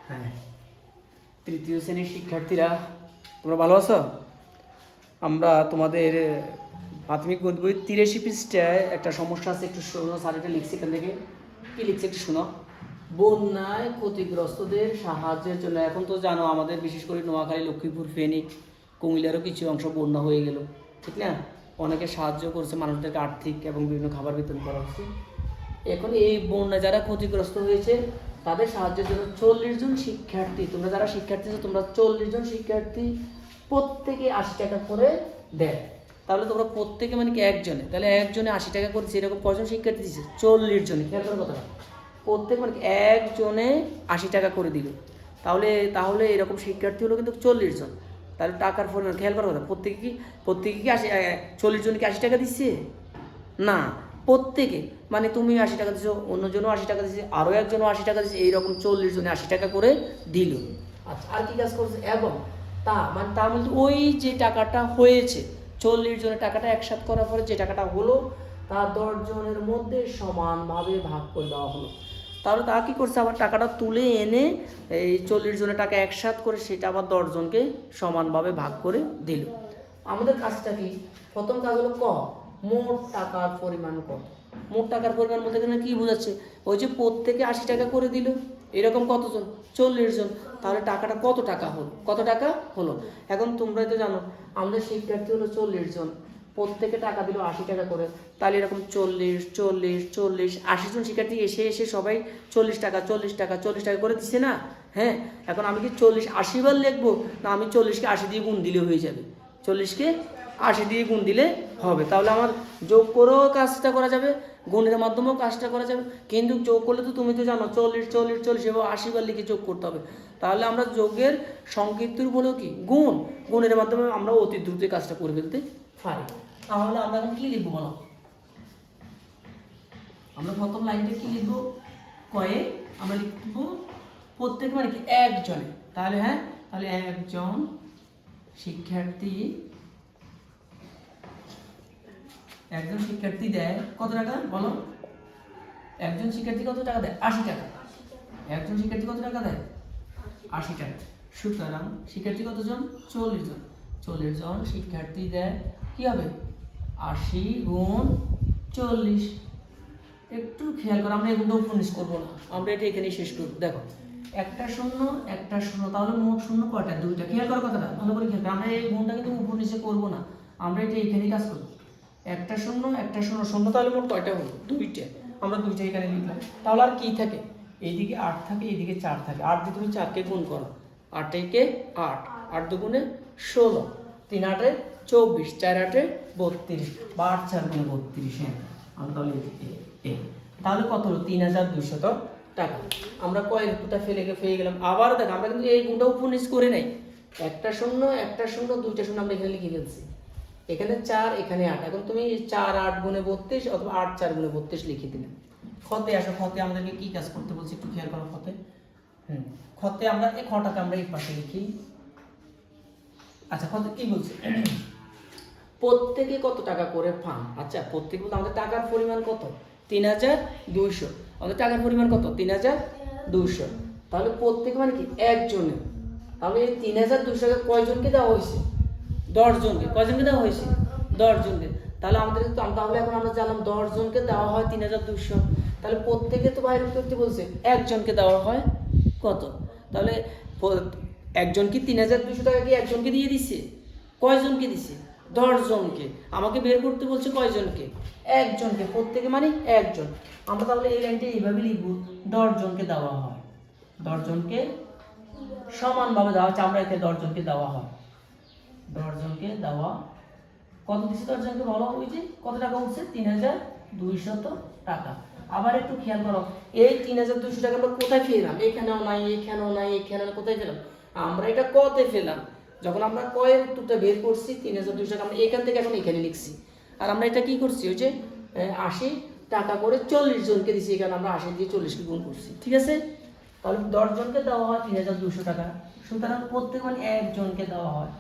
হ্যাঁ, তৃতীয় শ্রেণীর শিক্ষার্থীরা তোমরা ভালো আছো? আমরা তোমাদের প্রাথমিক গণিত বই 83 পৃষ্ঠায় একটা সমস্যা আছে, একটু শোনো। স্যার এটা লিখছি, এখান থেকে কি লিখছে একটু শোনো। বন্যায় ক্ষতিগ্রস্তদের সাহায্যের জন্য, এখন তো জানো আমাদের বিশেষ করে নোয়াখালী, লক্ষ্মীপুর, ফেনী, কুমিল্লারও কিছু অংশ বন্যা হয়ে গেল, ঠিক না? অনেকে সাহায্য করছে, মানুষদেরকে আর্থিক এবং বিভিন্ন খাবার বিতরণ করা হচ্ছে। এখন এই বন্যায় যারা ক্ষতিগ্রস্ত হয়েছে তাদের সাহায্যের জন্য 40 জন শিক্ষার্থী, তোমরা যারা শিক্ষার্থী আছো তোমরা 40 জন শিক্ষার্থী প্রত্যেকে 80 টাকা করে দেয়। তাহলে তোমরা প্রত্যেকে মানে কি একজনে, তাহলে একজনে 80 টাকা করেছে, এরকম কজন শিক্ষার্থী দিচ্ছে? 40 জনে। খেয়াল করো কথাটা, প্রত্যেক মানে কি একজনে 80 টাকা করে দিল। তাহলে তাহলে এরকম শিক্ষার্থী হলো কিন্তু 40 জন। তাহলে টাকার পরিমাণ খেয়াল করার কথা, প্রত্যেকে কি 40 জনকে 80 টাকা দিচ্ছে? না, প্রত্যেকে মানে তুমি 80 টাকা দিচ্ছ, অন্যজনও 80 টাকা দিচ্ছে, আরও একজনও 80 টাকা দিচ্ছে, এইরকম 40 জনে 80 টাকা করে দিল। আচ্ছা, আর কি কাজ করছে? এবং তার মধ্যে ওই যে টাকাটা হয়েছে, 40 জনের টাকাটা একসাথে করার পরে যে টাকাটা হলো তা 10 জনের মধ্যে সমানভাবে ভাগ করে দেওয়া হলো। তাহলে তা কী করছে? আবার টাকাটা তুলে এনে এই 40 জনের টাকা একসাথে করে সেটা আবার 10 জনকে সমানভাবে ভাগ করে দিল। আমাদের কাজটা কি? প্রথম কাজ হলো মোট টাকার পরিমাণ কত। মোট টাকার পরিমাণ বলতে গেলে কী বোঝাচ্ছে? ওই যে প্রত্যেকে 80 টাকা করে দিল, এরকম কতজন? 40 জন। তাহলে টাকাটা কত টাকা হলো? কত টাকা হলো? এখন তোমরাই তো জানো আমাদের শিক্ষার্থী হলো 40 জন, প্রত্যেকে টাকা দিল 80 টাকা করে। তাহলে এরকম 40 40 40 80 জন শিক্ষার্থী এসে এসে সবাই 40 টাকা 40 টাকা 40 টাকা করে দিচ্ছে না? হ্যাঁ, এখন আমি কি 40 80 বার লিখবো, না আমি 40কে 80 দিয়ে গুণ দিলে হয়ে যাবে? 40কে 80 দিয়ে গুণ দিলে হবে। তাহলে আমার যোগ করেও কাজটা করা যাবে, গুণের মাধ্যমেও কাজটা করা যাবে। কিন্তু যোগ করলে তো তুমি তো জানো 40 40 40 এবং 80 বার লিখে যোগ করতে হবে। তাহলে আমরা যোগের সংক্ষিপ্ত রূপ হলো কি? গুণ। গুণের মাধ্যমে আমরা অতি দ্রুত কাজটা করে ফেলতে পারি। তাহলে আমরা এখন কি লিখবো বলো? আমরা প্রথম লাইনটা কি লিখবো? কয়ে আমরা লিখবো প্রত্যেক মানে কি একজনে। তাহলে হ্যাঁ, তাহলে একজন শিক্ষার্থী দেয় কত টাকা বলো? একজন শিক্ষার্থী কত টাকা দেয়? 80 টাকা। একজন শিক্ষার্থী কত টাকা দেয়? 80 টাকা। সুতরাং শিক্ষার্থী কতজন? 40 জন। 40 জন শিক্ষার্থী দেয় কি হবে? 80 গুণ 40। একটু খেয়াল করো, আমরা এগুলো উপনিষ করবো না, আমরা এটা এখানেই শেষ করবো। দেখো, একটা শূন্য একটা শূন্য, তাহলে মোট শূন্য কয়টা? দুইটা। খেয়াল করো কথাটা, ভালো করে খেয়াল করো। আমরা এই গুণটা কিন্তু উপনিষে করবো না, আমরা এটা এখানেই কাজ করবো। একটা শূন্য শূন্য, তাহলে মোট কয়টা হলো? দুইটা। আমরা দুইটা এখানে লিখলাম। তাহলে আর কি থাকে? এইদিকে 8 থাকে, এইদিকে 4 থাকে। 8 দিয়ে তুমি 4কে গুণ করো, 8 একে 8, 8 দুগুণে 16, 3 8 24, 4 8 32, বা 8 4 গুণে 32। হ্যাঁ, আমরা তাহলে তাহলে কত হলো? 3200 টাকা। আমরা কয়ের গুণটা পেয়ে গেলাম। আবার দেখ, আমরা কিন্তু এই গুণটা উপনিষ করে নাই। একটা শূন্য দুইটা শূন্য আমরা এখানে লিখে ফেলছি। এখানে 4, এখানে 8। এখন তুমি 4 8 গুণে 32 অথবা 8 4 গুণে 32 লিখে দিলে। খতে আসো, খতে আমাদেরকে কি কাজ করতে বলছি একটু খেয়াল করো। খতে আমরা এই খটাকে আমরা এই পাশে লিখি। আচ্ছা, খতে কি বলছে? প্রত্যেকে কত টাকা করে পান? আচ্ছা, প্রত্যেকে বলতে আমাদের টাকার পরিমাণ কত? 3200। আমাদের টাকার পরিমাণ কত? 3200। তাহলে প্রত্যেকে মানে কি একজনে। তাহলে এই 3200 টাকা কয়জনকে দেওয়া হয়েছে? 10 জনকে। কয়জনকে দেওয়া হয়েছে? 10 জনকে। তাহলে আমাদের তাহলে এখন আমরা জানলাম 10 জনকে দেওয়া হয় 3200। তাহলে প্রত্যেকে তো বাইরে করতে বলছে, একজনকে দেওয়া হয় কত? তাহলে একজন কি 3200 টাকা কি একজনকে দিয়ে দিচ্ছে? কয়জনকে দিচ্ছে? 10 জনকে। আমাকে বের করতে বলছে কয়জনকে? একজনকে। প্রত্যেকে মানে একজন। আমরা তাহলে এই লাইনটা এইভাবে লিখবো, 10 জনকে দেওয়া হয়। 10 জনকে সমানভাবে দেওয়া হচ্ছে। আমরা এতে 10 জনকে দেওয়া হয়। 10 জনকে দেওয়া কত দিচ্ছে? 10 জনকে বলো, ওই যে কত টাকা উঠছে? 3200 টাকা। আবার একটু খেয়াল করো, এই 3200 টাকা আমরা কোথায় পেলাম? এখানেও নাই, এখানেও নাই, এখানেও কোথায় পেলাম? আমরা এটা কতে পেলাম? যখন আমরা কয়ের উত্তরটা বের করছি 3200 টাকা, আমরা এখান থেকে এখন এখানে লিখছি। আর আমরা এটা কি করছি? ওই যে 80 টাকা করে 40 জনকে দিছি, এখানে আমরা 80 দিয়ে 40কে গুণ করছি। ঠিক আছে? তাহলে 10 জনকে দেওয়া হয় 3200 টাকা। সুতরাং প্রত্যেক মানে একজনকে দেওয়া হয়।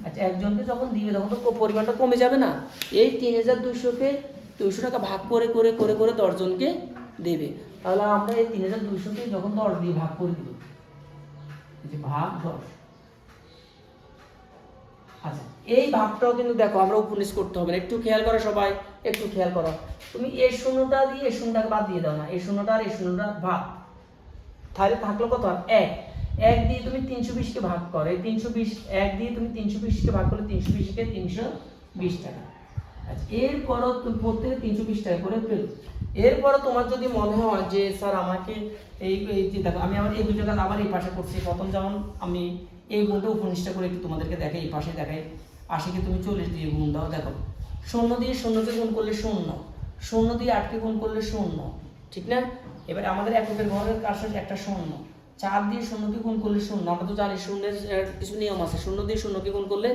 আচ্ছা, একজনকে যখন দিবে তখন তো পরিমাণটা কমে যাবে না? এই 3200কে 200 টাকা ভাগ করে করে করে করে 10 জনকে দেবে। তাহলে আমরা এই 3200কে যখন 10 দিয়ে ভাগ করে দিব, এই যে ভাগ 10। আচ্ছা, এই ভাগটাও কিন্তু দেখো আমরা উপনিষ করতে হবে না, একটু খেয়াল করো সবাই, একটু খেয়াল করো। তুমি এই শূন্যটা দিয়ে এই শূন্যটাকে বাদ দিয়ে দাও না, এই শূন্যটা আর এই শূন্যটা ভাগ, তাহলে থাকলো কত? 1। 1 দিয়ে তুমি 320 কে ভাগ করো, এই 320 1 দিয়ে তুমি 320 কে ভাগ করলে 320 কে 320 টাকা। আচ্ছা, এরপরও তুমি প্রত্যেকে 320 টাকা করে পেলো। এরপরও তোমার যদি মনে হয় যে স্যার আমাকে এই যে দেখো আমি আমার এই দুই জায়গা আবার এই পাশে করছি, প্রথম যেমন আমি এই গুণটা উপনিষ্ঠা করে একটু তোমাদেরকে দেখাই, এই পাশে দেখাই। 80 কে তুমি 40 দিয়ে গুণ দাও, দেখো 0 দিয়ে 0 কে গুণ করলে 0, 0 দিয়ে 8 কে গুণ করলে 0, ঠিক না? এবারে আমাদের এককের ঘরের কাছে একটা 0, 4 দিয়ে 0 কে গুণ করলে 0, আমরা তো জানি শূন্যের কিছু নিয়ম আছে, 0 দিয়ে 0 কে গুণ করলে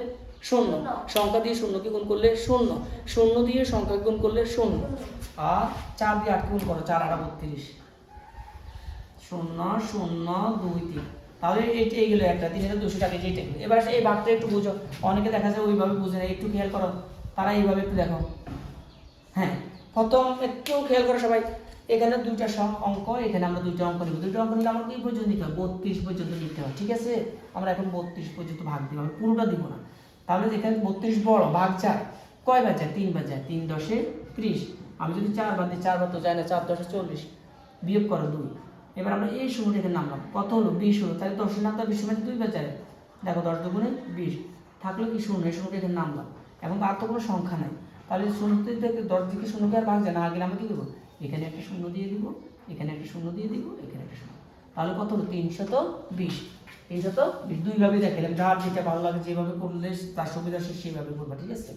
0, সংখ্যা দিয়ে 0 কে গুণ করলে 0, 0 দিয়ে সংখ্যা গুণ করলে 0, আর 4 দিয়ে 8 কে গুণ করো, 4 8 32, 0 0 2 3, তাহলে এইগুলো একটা 3200 টাকা যেটা। এবার এই ভাগটা একটু বুঝো, অনেকে দেখা যায় ওইভাবে বুঝে না, একটু খেয়াল করো, তারা এইভাবে একটু দেখো। হ্যাঁ, প্রথম একটু খেয়াল করো সবাই, এখানে দুইটা অঙ্ক, এখানে আমরা দুইটা অঙ্ক নিব, দুইটা অঙ্ক নিলে আমাকে কি পর্যন্ত নিতে হবে? 32 পর্যন্ত নিতে হবে, ঠিক আছে? আমরা এখন 32 পর্যন্ত ভাগ দিব, আমি পুরোটা দিব না। তাহলে এখানে 32 বড়, ভাগ 4, কয় বার যায়? 3 বার যায়, 3 10 30। আমি যদি 4 বার দিই, 4 বার তো যায় না, 4 10 40, বিয়োগ করো 2। এবার আমরা এই শূন্য এখানে নামলাম, কত হলো? 20 হলো, তাহলে 10 নামটা 20 মানে 2 বার যায়, দেখো 10 দুগুণে 20, থাকলো কি? শূন্য, এই শূন্যটা এখানে নামলাম। এখন আর তো কোনো সংখ্যা নাই, তাহলে 0 থেকে 10 দিকে 0 কে আর ভাগ যায় না, আগে আমরা কি দেবো? এখানে একটা 0 দিয়ে দিব, এখানে একটা 0 দিয়ে দিব, এখানে একটা 0, তাহলে কত হলো? 320। 320 দুইভাবে দেখালাম, যার যেটা ভালো লাগে যেভাবে করলে তার সুবিধা সে সেইভাবে করবা, ঠিক আছে?